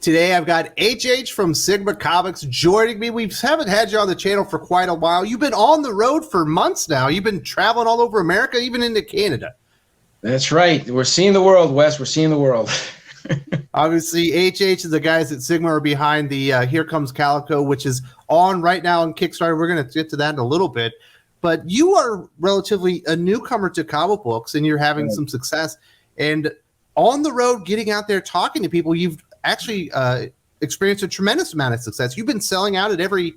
Today I've got HH from Sigma Comics joining me. We haven't had you on the channel for quite a while. You've been on the road for months now. You've been traveling all over America, even into Canada. That's right. We're seeing the world, Wes. We're seeing the world. Obviously, HH and the guys at Sigma are behind the Here Comes Calico, which is on right now on Kickstarter. We're going to get to that in a little bit. But you are relatively a newcomer to comic books, and you're having some success. And on the road, getting out there, talking to people, you've actually experienced a tremendous amount of success. You've been selling out at every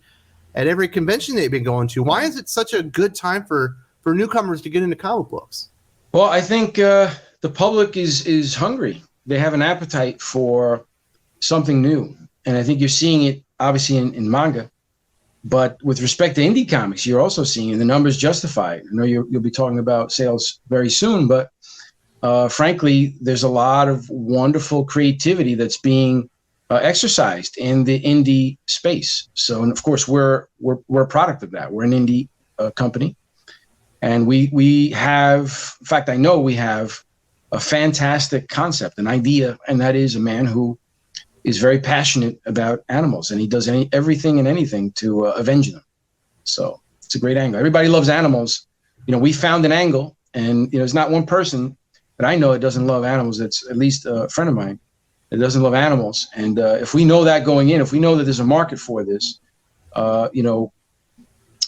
convention that you've been going to. Why is it such a good time for newcomers to get into comic books? Well, I think the public is hungry. They have an appetite for something new. And I think you're seeing it obviously in manga. But with respect to indie comics, you're also seeing, and the numbers justify it. I know you'll be talking about sales very soon, but frankly, there's a lot of wonderful creativity that's being exercised in the indie space. So, and of course, we're a product of that. We're an indie company, and we have, in fact, I know we have a fantastic concept, an idea, and that is a man who is very passionate about animals, and he does everything and anything to avenge them. So it's a great angle. Everybody loves animals. You know, we found an angle, and there's not one person that I know that doesn't love animals. It's at least a friend of mine that doesn't love animals. And if we know that going in, if we know that there's a market for this,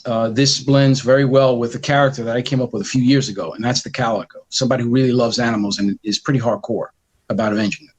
this blends very well with the character that I came up with a few years ago, and that's the Calico, somebody who really loves animals and is pretty hardcore about avenging them.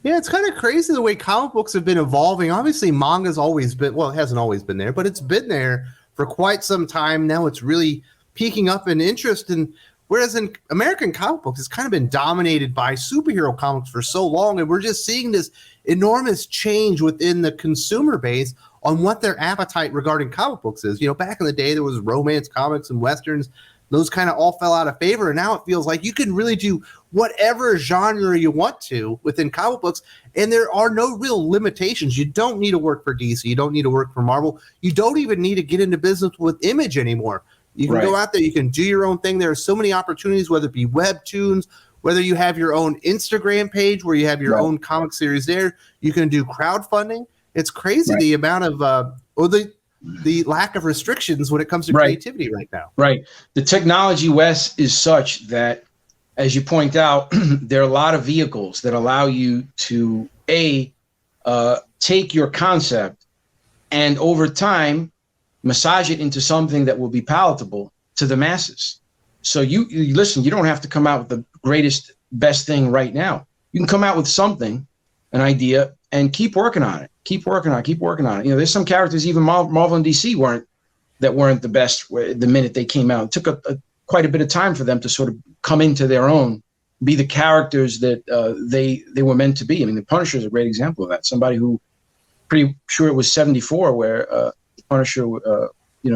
Yeah, it's kind of crazy the way comic books have been evolving. Obviously, manga's always been, well, it hasn't always been there, but it's been there for quite some time. Now it's really peaking up in interest. And whereas in American comic books, it's kind of been dominated by superhero comics for so long. And we're just seeing this enormous change within the consumer base on what their appetite regarding comic books is. You know, back in the day, there was romance comics and Westerns. Those kind of all fell out of favor. And now it feels like you can really do whatever genre you want to within comic books. And there are no real limitations. You don't need to work for DC. You don't need to work for Marvel. You don't even need to get into business with Image anymore. You can go out there. You can do your own thing. There are so many opportunities, whether it be webtoons, whether you have your own Instagram page where you have your own comic series there. You can do crowdfunding. It's crazy the amount of the lack of restrictions when it comes to creativity right now. Right. The technology, Wes, is such that, as you point out, there are a lot of vehicles that allow you to take your concept and over time massage it into something that will be palatable to the masses. So you listen, you don't have to come out with the greatest, best thing right now. You can come out with something, an idea, and keep working on it. Keep working on it. There's some characters even Marvel and DC weren't the best the minute they came out. It took quite a bit of time for them to sort of come into their own, be the characters that they were meant to be. I mean, the Punisher is a great example of that. Somebody who, pretty sure it was 74 where Punisher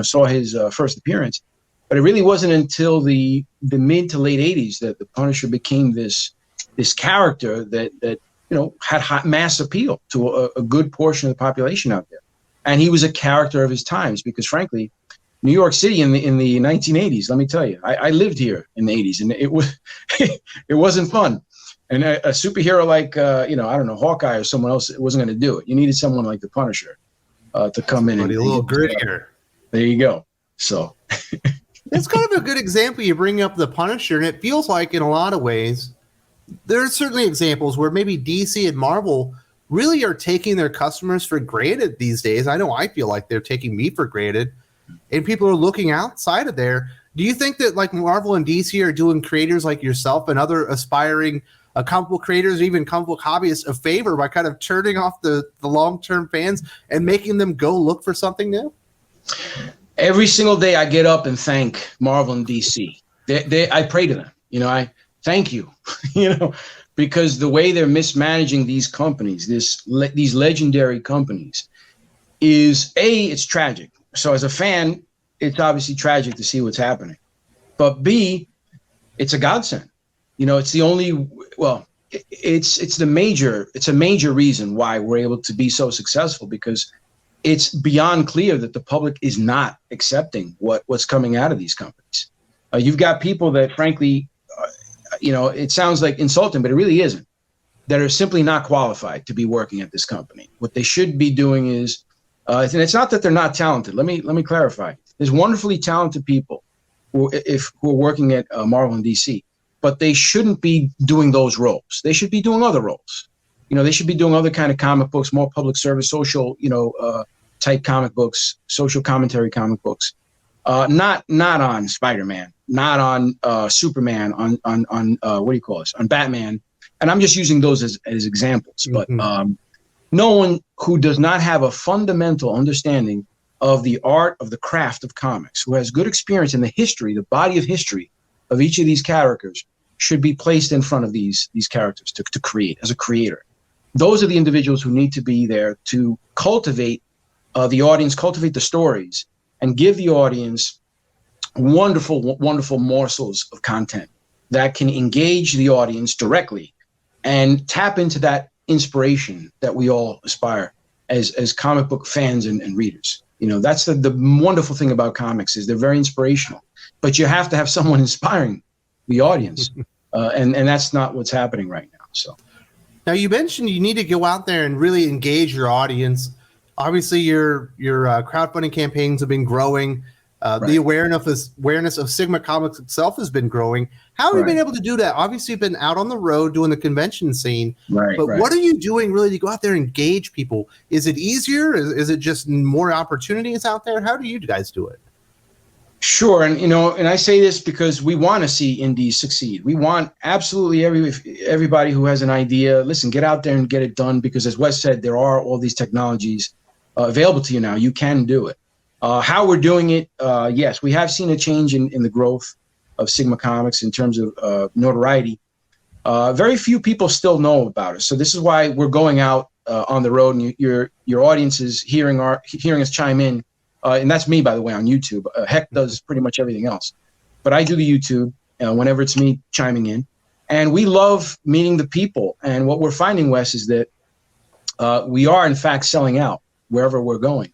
saw his first appearance, but it really wasn't until the mid to late 80s that the Punisher became this character that had mass appeal to a good portion of the population out there. And he was a character of his times because, frankly, New York City in the 1980s, let me tell you, I lived here in the 80s, and it was it wasn't fun. And a superhero like I don't know, Hawkeye or someone else wasn't going to do it. You needed someone like the Punisher to come in and a little grittier. There you go. So it's kind of a good example. You bring up the Punisher, and it feels like in a lot of ways there are certainly examples where maybe DC and Marvel really are taking their customers for granted these days. I know I feel like they're taking me for granted, and people are looking outside of there. Do you think that like Marvel and DC are doing creators like yourself and other aspiring comic book creators, even comic book hobbyists, a favor by kind of turning off the long-term fans and making them go look for something new? Every single day I get up and thank Marvel and DC. I pray to them. I thank you, because the way they're mismanaging these companies, these legendary companies, is it's tragic. So as a fan, it's obviously tragic to see what's happening. But B, it's a godsend. It's the only, it's a major reason why we're able to be so successful, because it's beyond clear that the public is not accepting what's coming out of these companies. You've got people that, frankly, it sounds like insulting, but it really isn't. that are simply not qualified to be working at this company. What they should be doing is, and it's not that they're not talented. Let me clarify. There's wonderfully talented people who are working at Marvel and DC, but they shouldn't be doing those roles. They should be doing other roles. They should be doing other kind of comic books, more public service, social, type comic books, social commentary comic books. Not on Spider-Man, not on Superman, on what do you call this? On Batman. And I'm just using those as examples. But no one who does not have a fundamental understanding of the art, of the craft of comics, who has good experience in the history, the body of history of each of these characters, should be placed in front of these characters to create as a creator. Those are the individuals who need to be there to cultivate the audience, cultivate the stories, and give the audience wonderful, wonderful morsels of content that can engage the audience directly and tap into that inspiration that we all aspire as comic book fans and readers. That's the wonderful thing about comics, is they're very inspirational, but you have to have someone inspiring the audience. And that's not what's happening right now. So now, you mentioned you need to go out there and really engage your audience. Obviously, your crowdfunding campaigns have been growing. Right. The awareness of Sigma Comics itself has been growing. How have you been able to do that? Obviously, you've been out on the road doing the convention scene. But what are you doing really to go out there and engage people? Is it easier? Is it just more opportunities out there? How do you guys do it? Sure. And, and I say this because we want to see indies succeed. We want absolutely everybody who has an idea, listen, get out there and get it done, because as Wes said, there are all these technologies available to you now. You can do it. How we're doing it, yes, we have seen a change in the growth of Sigma Comics in terms of notoriety. Very few people still know about us. So this is why we're going out on the road, and your audience is hearing us chime in. And that's me, by the way, on YouTube. Heck does pretty much everything else. But I do the YouTube whenever it's me chiming in. And we love meeting the people. And what we're finding, Wes, is that we are, in fact, selling out wherever we're going.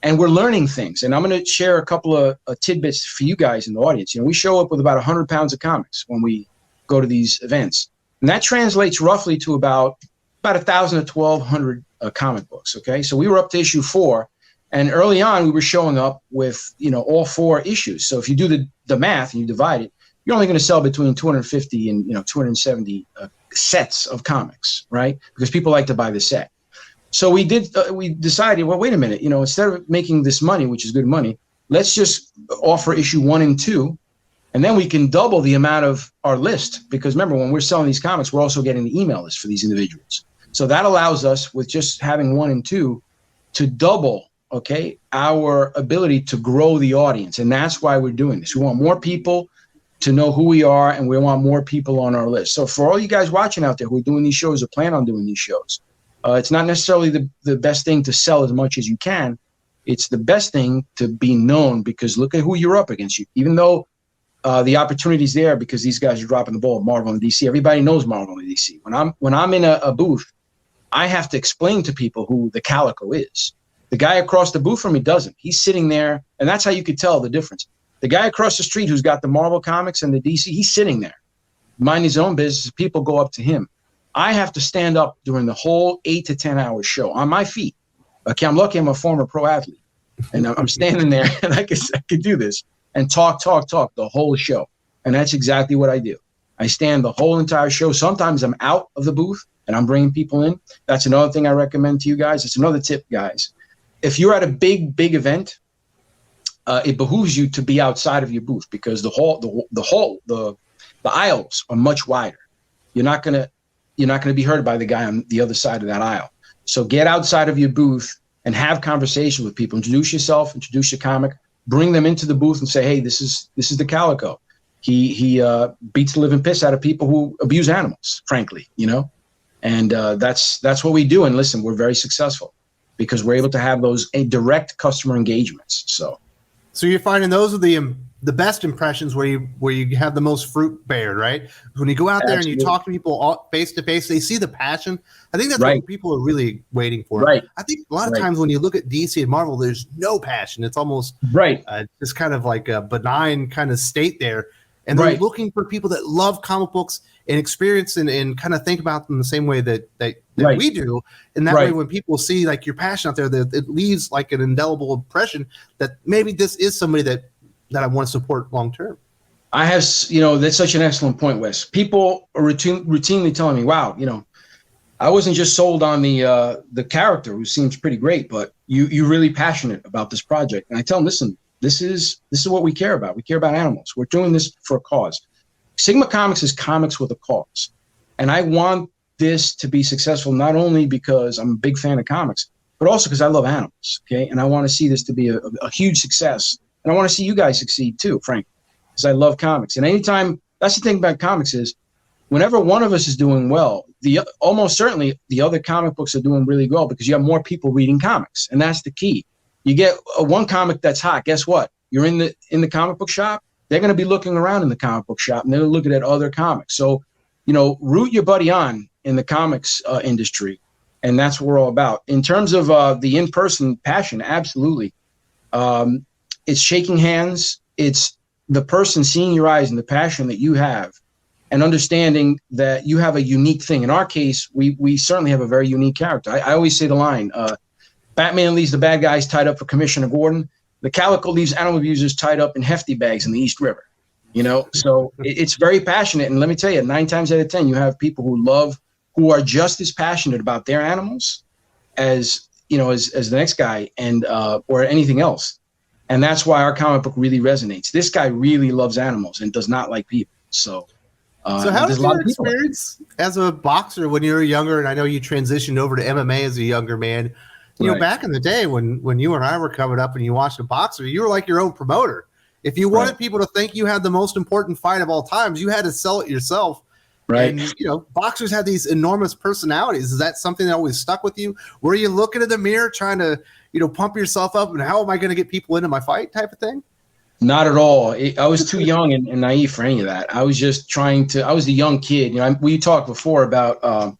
And we're learning things. And I'm going to share a couple of tidbits for you guys in the audience. We show up with about 100 pounds of comics when we go to these events. And that translates roughly to about 1,000 to 1,200 comic books. Okay, so we were up to issue 4. And early on, we were showing up with, all 4 issues. So if you do the math and you divide it, you're only going to sell between 250 and 270 sets of comics, right? Because people like to buy the set. So we decided, well, wait a minute, instead of making this money, which is good money, let's just offer issue 1 and 2, and then we can double the amount of our list. Because remember, when we're selling these comics, we're also getting the email list for these individuals. So that allows us, with just having 1 and 2, to double our ability to grow the audience. And that's why we're doing this. We want more people to know who we are, and we want more people on our list. So for all you guys watching out there who are doing these shows or plan on doing these shows, it's not necessarily the best thing to sell as much as you can. It's the best thing to be known, because look at who you're up against. Even though the opportunity's there, because these guys are dropping the ball, Marvel and DC. Everybody knows Marvel and DC. When I'm in a booth, I have to explain to people who the Calico is. The guy across the booth from me doesn't. He's sitting there, and that's how you could tell the difference. The guy across the street who's got the Marvel comics and the DC, he's sitting there, minding his own business. People go up to him. I have to stand up during the whole 8 to 10 hour show on my feet. Okay, I'm lucky I'm a former pro athlete, and I'm standing there, and I could do this and talk the whole show. And that's exactly what I do. I stand the whole entire show. Sometimes I'm out of the booth and I'm bringing people in. That's another thing I recommend to you guys. It's another tip, guys. If you're at a big event, it behooves you to be outside of your booth, because the aisles are much wider. You're not gonna be heard by the guy on the other side of that aisle. So get outside of your booth and have conversation with people. Introduce yourself, introduce your comic, bring them into the booth and say, hey, this is the Calico. He beats the living piss out of people who abuse animals, frankly, and that's what we do. And listen, we're very successful, because we're able to have those direct customer engagements. So you're finding those are the best impressions where you have the most fruit bear, right? When you go out there and you talk to people face to face, they see the passion. I think that's what people are really waiting for. Right. I think a lot of times when you look at DC and Marvel, there's no passion. It's almost just kind of like a benign kind of state there. And they're looking for people that love comic books and experience and kind of think about them the same way that Right. we do. And that Right. way, when people see like your passion out there, that it leaves like an indelible impression that maybe this is somebody that I want to support long term. I have, that's such an excellent point, Wes. People are routinely telling me, wow, I wasn't just sold on the character, who seems pretty great, but you're really passionate about this project. And I tell them, listen, this is what we care about. We care about animals. We're doing this for a cause. Sigma Comics is comics with a cause. And I want this to be successful, not only because I'm a big fan of comics, but also because I love animals. Okay. And I want to see this to be a huge success. And I want to see you guys succeed too, Frank, because I love comics. And anytime, that's the thing about comics is, whenever one of us is doing well, almost certainly the other comic books are doing really well, because you have more people reading comics, and that's the key. You get one comic that's hot. Guess what? You're in the comic book shop. They're going to be looking around in the comic book shop, and they're looking at other comics. So, root your buddy on in the comics industry, and that's what we're all about. In terms of the in-person passion, absolutely. It's shaking hands. It's the person seeing your eyes and the passion that you have, and understanding that you have a unique thing. In our case, we certainly have a very unique character. I always say the line, Batman leaves the bad guys tied up for Commissioner Gordon. The Calico leaves animal abusers tied up in hefty bags in the East River. So it's very passionate. And let me tell you, 9 times out of 10, you have people who are just as passionate about their animals as the next guy, and or anything else. And that's why our comic book really resonates. This guy really loves animals and does not like people. So how was your experience as a boxer when you were younger? And I know you transitioned over to MMA as a younger man. Back in the day when you and I were coming up and you watched a boxer, you were like your own promoter. If you wanted people to think you had the most important fight of all times, you had to sell it yourself. Right. And, boxers have these enormous personalities. Is that something that always stuck with you? Were you looking in the mirror trying to, pump yourself up and how am I going to get people into my fight type of thing? Not at all. I was too young and naive for any of that. I was just I was the young kid. We talked before about,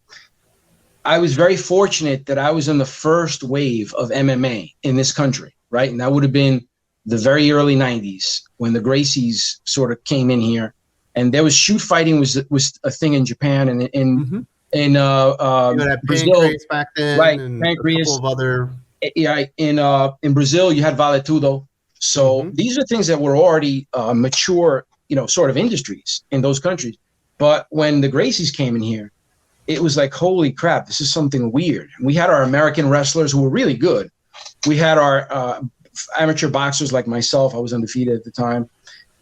I was very fortunate that I was in the first wave of MMA in this country, right? And that would have been the very early 90s when the Gracies sort of came in here. And there was shoot fighting was a thing in Japan and in Brazil back then, right? And Pancreas, a couple of other. Yeah, in Brazil you had valetudo. So these are things that were already mature, sort of industries in those countries. But when the Gracies came in here, it was like, holy crap, this is something weird. We had our American wrestlers who were really good. We had our amateur boxers like myself. I was undefeated at the time.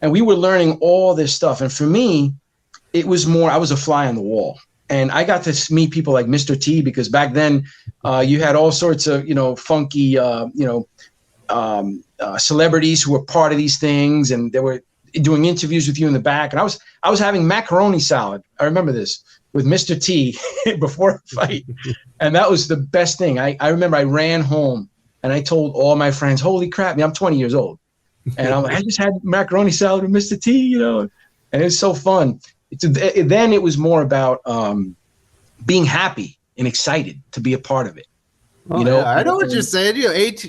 And we were learning all this stuff. And for me, it was more, I was a fly on the wall. And I got to meet people like Mr. T, because back then you had all sorts of, funky, celebrities who were part of these things. And they were doing interviews with you in the back. And I was having macaroni salad. I remember this with Mr. T before the fight. And that was the best thing. I remember I ran home and I told all my friends, holy crap, I'm 20 years old. And I'm like, I just had macaroni salad with Mr. T, and it's so fun. Then it was more about being happy and excited to be a part of it. I know what you're saying.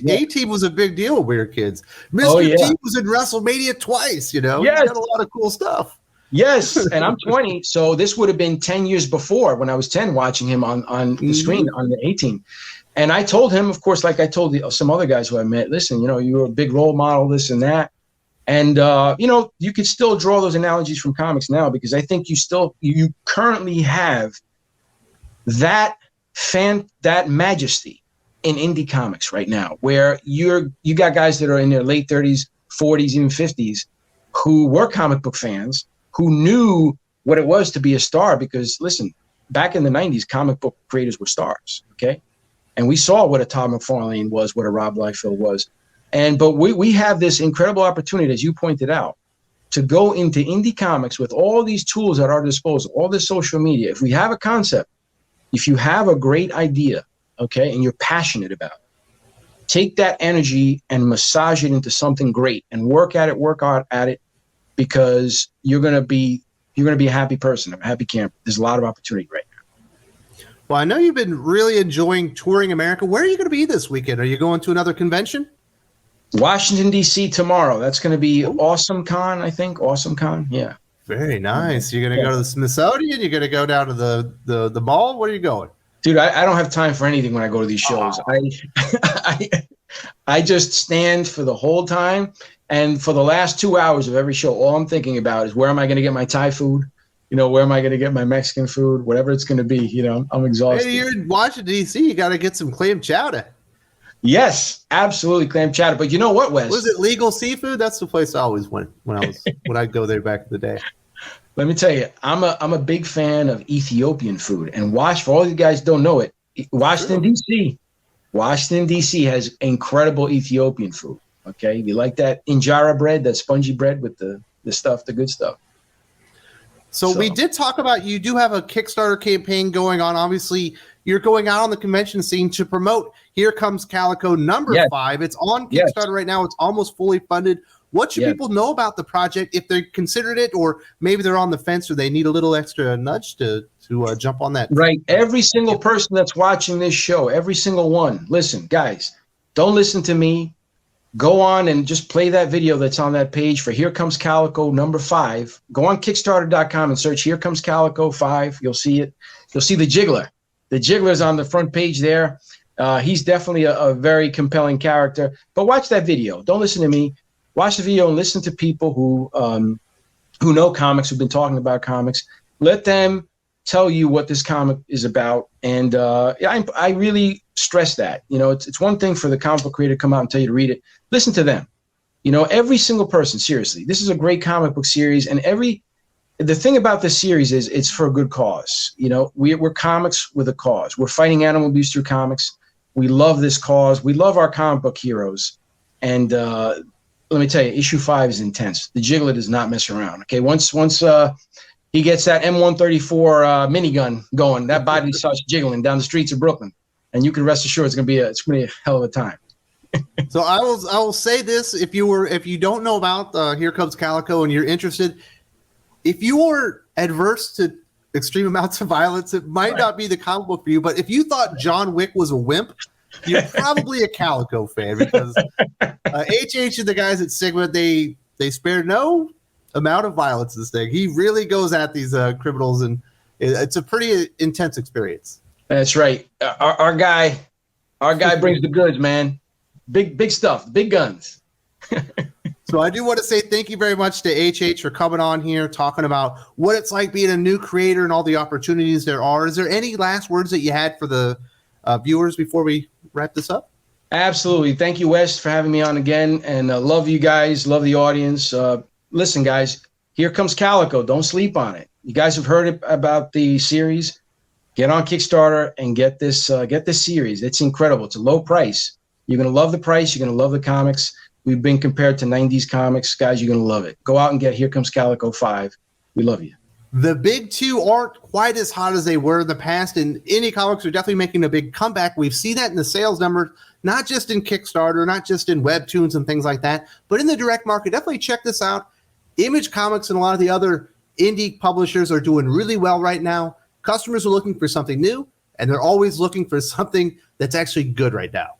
A-Team was a big deal when we were kids. Mr. T was in WrestleMania twice, He's got a lot of cool stuff. Yes, and I'm 20, so this would have been 10 years before when I was 10 watching him on the screen on the A-Team. And I told him, of course, like I told some other guys who I met, listen, you were a big role model, this and that. And, you could still draw those analogies from comics now, because I think you currently have that majesty in indie comics right now, where you got guys that are in their late 30s, 40s, even 50s, who were comic book fans, who knew what it was to be a star. Because, listen, back in the 90s, comic book creators were stars, okay? And we saw what a Todd McFarlane was, what a Rob Liefeld was. But we have this incredible opportunity, as you pointed out, to go into indie comics with all these tools at our disposal, all this social media. If we have a concept, if you have a great idea, okay, and you're passionate about it, take that energy and massage it into something great and work hard at it, because you're going to be a happy person, a happy camper. There's a lot of opportunity right now. Well, I know you've been really enjoying touring America. Where are you going to be this weekend? Are you going to another convention? Washington, D.C. tomorrow. That's going to be Awesome Con, I think. Awesome Con, yeah. Very nice. You're gonna go to the Smithsonian. You're gonna go down to the mall. Where are you going? Dude, I don't have time for anything when I go to these shows. I just stand for the whole time, and for the last 2 hours of every show, all I'm thinking about is where am I going to get my Thai food? Where am I going to get my Mexican food? Whatever it's going to be. I'm exhausted. Hey, you're in Washington D.C. You got to get some clam chowder. Yes, absolutely, clam chowder. But you know what, Wes? Was it Legal Seafood? That's the place I always went when I go there back in the day. Let me tell you, I'm a big fan of Ethiopian food. And for all you guys don't know it, Washington D.C. has incredible Ethiopian food. Okay, you like that injera bread, that spongy bread with the stuff, the good stuff. So we did talk about, you do have a Kickstarter campaign going on. Obviously, you're going out on the convention scene to promote Here Comes Calico #5. It's on Kickstarter right now. It's almost fully funded. What should people know about the project if they considered it, or maybe they're on the fence, or they need a little extra nudge to jump on that? Right. Every single person that's watching this show, every single one, listen, guys, don't listen to me. Go on and just play that video that's on that page for Here Comes Calico #5. Go on Kickstarter.com and search Here Comes Calico 5. You'll see it. You'll see the Jiggler. The Jiggler's on the front page there. He's definitely a very compelling character. But watch that video. Don't listen to me. Watch the video and listen to people who know comics, who've been talking about comics. Let them tell you what this comic is about. And I really stress that. It's one thing for the comic book creator to come out and tell you to read it. Listen to them. Every single person, seriously. This is a great comic book series. And the thing about this series is it's for a good cause. We're comics with a cause. We're fighting animal abuse through comics. We love this cause. We love our comic book heroes. And let me tell you, issue 5 is intense. The Jiggler does not mess around. Okay, once he gets that M134 minigun going, that body starts jiggling down the streets of Brooklyn, and you can rest assured it's gonna be a hell of a time. So I will say this: if you don't know about Here Comes Calico and you're interested, if you are adverse to extreme amounts of violence, it might not be the comic book for you. But if you thought John Wick was a wimp, you're probably a Calico fan, because HH and the guys at Sigma, they spare no amount of violence in this thing. He really goes at these criminals, and it's a pretty intense experience. That's right. Our guy brings the goods, man. Big stuff, big guns. So I do want to say thank you very much to HH for coming on here, talking about what it's like being a new creator and all the opportunities there are. Is there any last words that you had for the viewers before we wrap this up? Absolutely. Thank you, Wes, for having me on again. And love you guys. Love the audience. Listen, guys, Here Comes Calico. Don't sleep on it. You guys have heard about the series. Get on Kickstarter and get this series. It's incredible. It's a low price. You're going to love the price. You're going to love the comics. We've been compared to 90s comics. Guys, you're going to love it. Go out and get Here Comes Calico 5. We love you. The big two aren't quite as hot as they were in the past, and indie comics are definitely making a big comeback. We've seen that in the sales numbers, not just in Kickstarter, not just in Webtoons and things like that, but in the direct market. Definitely check this out. Image Comics and a lot of the other indie publishers are doing really well right now. Customers are looking for something new, and they're always looking for something that's actually good right now.